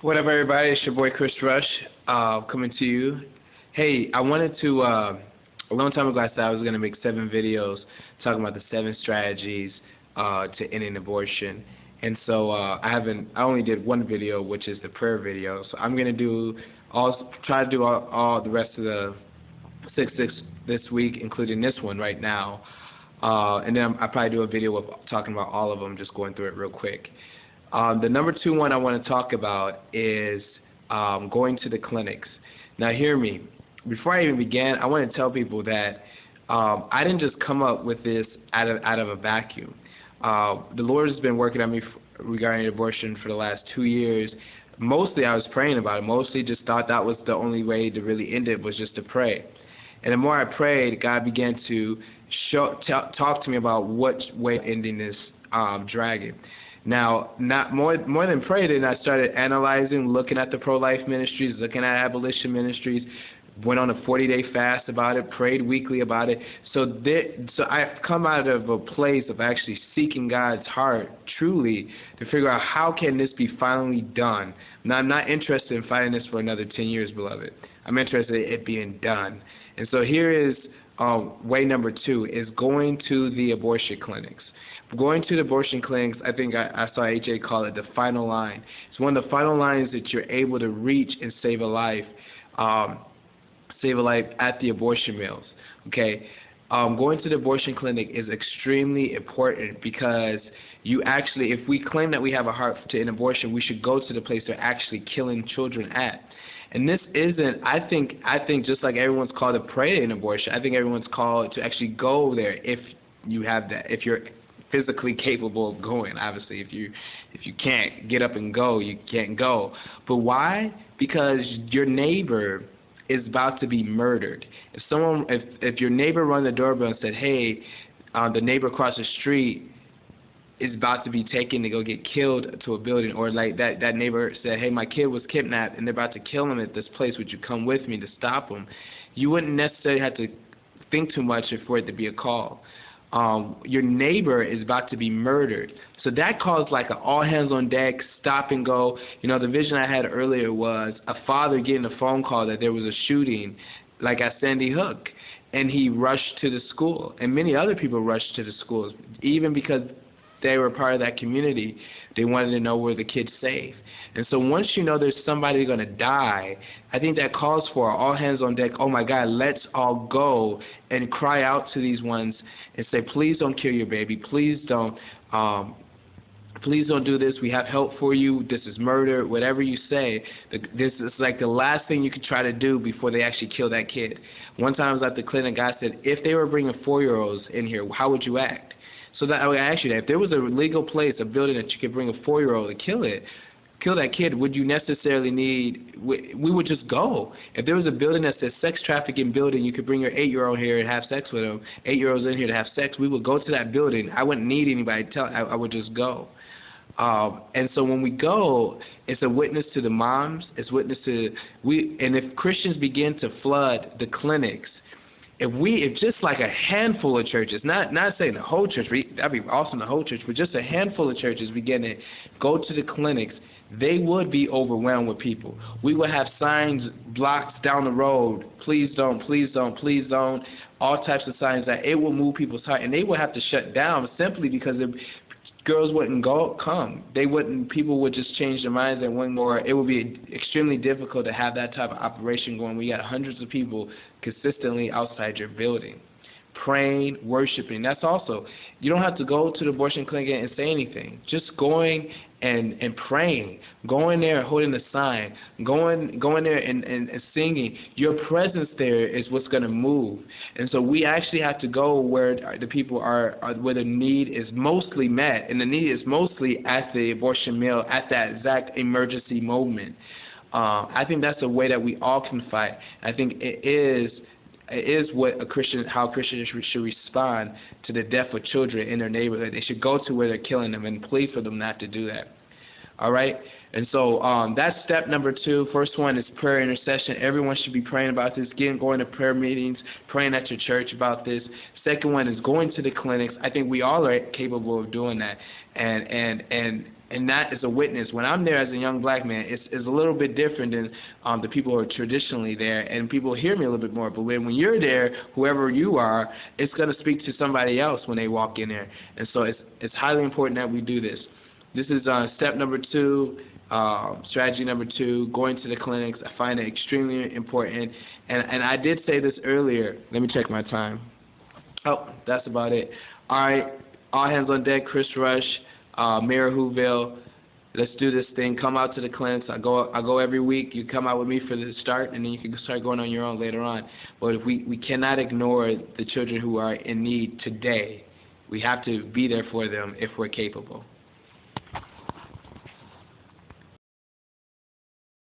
What up, everybody? It's your boy Chris Rush, coming to you. Hey, I wanted to, a long time ago I said I was going to make 7 videos talking about the 7 strategies to ending abortion. And so I only did one video, which is the prayer video. So I'm going to try to do all the rest of the 6 this week, including this one right now. And then I'll probably do a video talking about all of them, just going through it real quick. The number 2 one I want to talk about is going to the clinics. Now hear me. Before I even began, I want to tell people that I didn't just come up with this out of a vacuum. The Lord has been working on me regarding abortion for the last 2 years. Mostly I was praying about it. Mostly just thought that was the only way to really end it, was just to pray. And the more I prayed, God began to talk to me about what way of ending this dragon. Now, not more than praying, then I started analyzing, looking at the pro-life ministries, looking at abolition ministries, went on a 40-day fast about it, prayed weekly about it. So I've come out of a place of actually seeking God's heart truly to figure out how can this be finally done. Now, I'm not interested in fighting this for another 10 years, beloved. I'm interested in it being done. And so here is way number 2, is going to the abortion clinics. Going to the abortion clinics, I think I saw AJ call it the final line. It's one of the final lines that you're able to reach and save a life at the abortion mills. Okay, going to the abortion clinic is extremely important because you actually, if we claim that we have a heart to end abortion, we should go to the place they're actually killing children at. And this isn't, I think just like everyone's called to pray in abortion, I think everyone's called to actually go there if you have that, if you're physically capable of going. Obviously, if you can't get up and go, you can't go. But why? Because your neighbor is about to be murdered. If your neighbor run the doorbell and said, hey, the neighbor across the street is about to be taken to go get killed to a building, or like that neighbor said, hey, my kid was kidnapped and they're about to kill him at this place, would you come with me to stop him? You wouldn't necessarily have to think too much for it to be a call. Your neighbor is about to be murdered. So that calls like an all hands on deck, stop and go. You know, the vision I had earlier was a father getting a phone call that there was a shooting like at Sandy Hook, and he rushed to the school. And many other people rushed to the schools, even because they were part of that community. They wanted to know where the kid's safe. And so once you know there's somebody going to die, I think that calls for all hands on deck. Oh my God, let's all go and cry out to these ones and say, please don't kill your baby. Please don't do this. We have help for you. This is murder. Whatever you say, this is like the last thing you could try to do before they actually kill that kid. One time I was at the clinic, God said, if they were bringing 4-year-olds in here, how would you act? So that I would ask you that. If there was a legal place, a building that you could bring a 4-year-old and kill that kid, would you necessarily need, we would just go. If there was a building that says sex trafficking building, you could bring your 8-year-old here and have sex with him, 8-year-olds in here to have sex, we would go to that building. I wouldn't need anybody to tell, I would just go. And so when we go, it's a witness to the moms, it's witness to, and if Christians begin to flood the clinics, if just like a handful of churches, not saying the whole church, that'd be awesome, the whole church, but just a handful of churches begin to go to the clinics, they would be overwhelmed with people. We would have signs blocked down the road, please don't, please don't, please don't, all types of signs that it will move people's heart, and they would have to shut down simply because girls wouldn't come. People would just change their minds and wouldn't go. It would be extremely difficult to have that type of operation going. We got hundreds of people consistently outside your building, praying, worshiping. That's also, you don't have to go to the abortion clinic and say anything. Just going and praying, going there and holding the sign, going there and singing. Your presence there is what's going to move. And so we actually have to go where the people are where the need is mostly met, and the need is mostly at the abortion mill at that exact emergency moment. I think that's a way that we all can fight. I think it is how Christians should respond to the death of children in their neighborhood. They should go to where they're killing them and plead for them not to do that. All right? And so that's step number 2. First one is prayer intercession. Everyone should be praying about this, going to prayer meetings, praying at your church about this. Second one is going to the clinics. I think we all are capable of doing that. And that is a witness. When I'm there as a young black man, it's a little bit different than the people who are traditionally there, and people hear me a little bit more. But when you're there, whoever you are, it's going to speak to somebody else when they walk in there. And so it's highly important that we do this. This is step number 2, strategy number 2, going to the clinics. I find it extremely important. And I did say this earlier. Let me check my time. Oh, that's about it. All right, all hands on deck, Chris Rush, Mayor Whoville. Let's do this thing. Come out to the clinics. I go every week. You come out with me for the start, and then you can start going on your own later on. But if we cannot ignore the children who are in need today. We have to be there for them if we're capable.